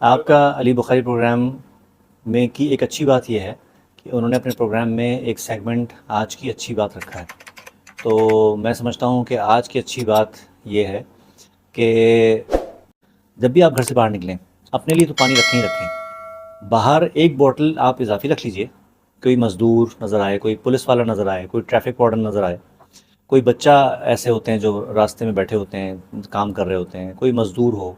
آپ کا علی بخاری پروگرام میں کی ایک اچھی بات یہ ہے کہ انہوں نے اپنے پروگرام میں ایک سیگمنٹ آج کی اچھی بات رکھا ہے. تو میں سمجھتا ہوں کہ آج کی اچھی بات یہ ہے کہ جب بھی آپ گھر سے باہر نکلیں اپنے لیے تو پانی رکھیں ہی رکھیں. باہر ایک بوٹل آپ اضافی رکھ لیجئے. کوئی مزدور نظر آئے، کوئی پولیس والا نظر آئے، کوئی ٹریفک وارڈن نظر آئے، کوئی بچہ ایسے ہوتے ہیں جو راستے میں بیٹھے ہوتے ہیں، کام کر رہے ہوتے ہیں، کوئی مزدور ہو،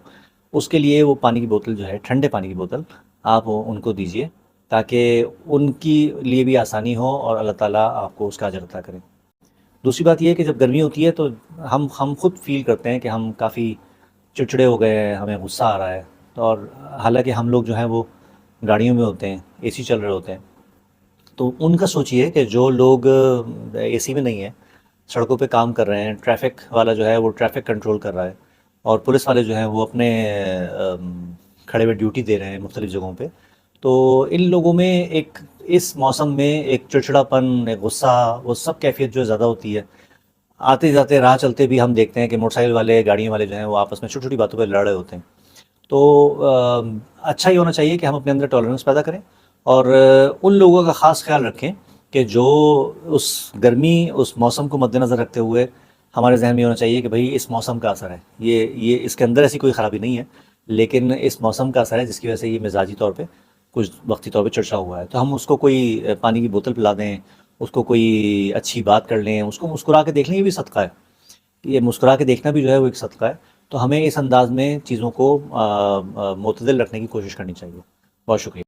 اس کے لیے وہ پانی کی بوتل جو ہے، ٹھنڈے پانی کی بوتل آپ ان کو دیجئے تاکہ ان کی لیے بھی آسانی ہو اور اللہ تعالیٰ آپ کو اس کا اجر عطا کرے. دوسری بات یہ ہے کہ جب گرمی ہوتی ہے تو ہم خود فیل کرتے ہیں کہ ہم کافی چڑچڑے ہو گئے ہیں، ہمیں غصہ آ رہا ہے. اور حالانکہ ہم لوگ جو ہیں وہ گاڑیوں میں ہوتے ہیں، اے سی چل رہے ہوتے ہیں. تو ان کا سوچئے کہ جو لوگ اے سی میں نہیں ہیں، سڑکوں پہ کام کر رہے ہیں، ٹریفک والا جو ہے وہ ٹریفک کنٹرول کر رہا ہے، اور پولیس والے جو ہیں وہ اپنے کھڑے ہوئے ڈیوٹی دے رہے ہیں مختلف جگہوں پہ. تو ان لوگوں میں ایک اس موسم میں ایک چڑچڑاپن، ایک غصہ، وہ سب کیفیت جو ہے زیادہ ہوتی ہے. آتے جاتے راہ چلتے بھی ہم دیکھتے ہیں کہ موٹر سائیکل والے، گاڑیوں والے جو ہیں وہ آپس میں چھوٹی چھوٹی باتوں پہ لڑ رہے ہوتے ہیں. تو اچھا یہ ہونا چاہیے کہ ہم اپنے اندر ٹالرنس پیدا کریں اور ان لوگوں کا خاص خیال رکھیں کہ جو اس گرمی، اس موسم کو مد نظر رکھتے ہوئے ہمارے ذہن میں یہ ہونا چاہیے کہ بھئی اس موسم کا اثر ہے، یہ اس کے اندر ایسی کوئی خرابی نہیں ہے، لیکن اس موسم کا اثر ہے جس کی وجہ سے یہ مزاجی طور پہ کچھ وقتی طور پہ چڑچا ہوا ہے. تو ہم اس کو کوئی پانی کی بوتل پلا دیں، اس کو کوئی اچھی بات کر لیں، اس کو مسکرا کے دیکھ لیں. یہ بھی صدقہ ہے، یہ مسکرا کے دیکھنا بھی جو ہے وہ ایک صدقہ ہے. تو ہمیں اس انداز میں چیزوں کو معتدل رکھنے کی کوشش کرنی چاہیے. بہت شکریہ.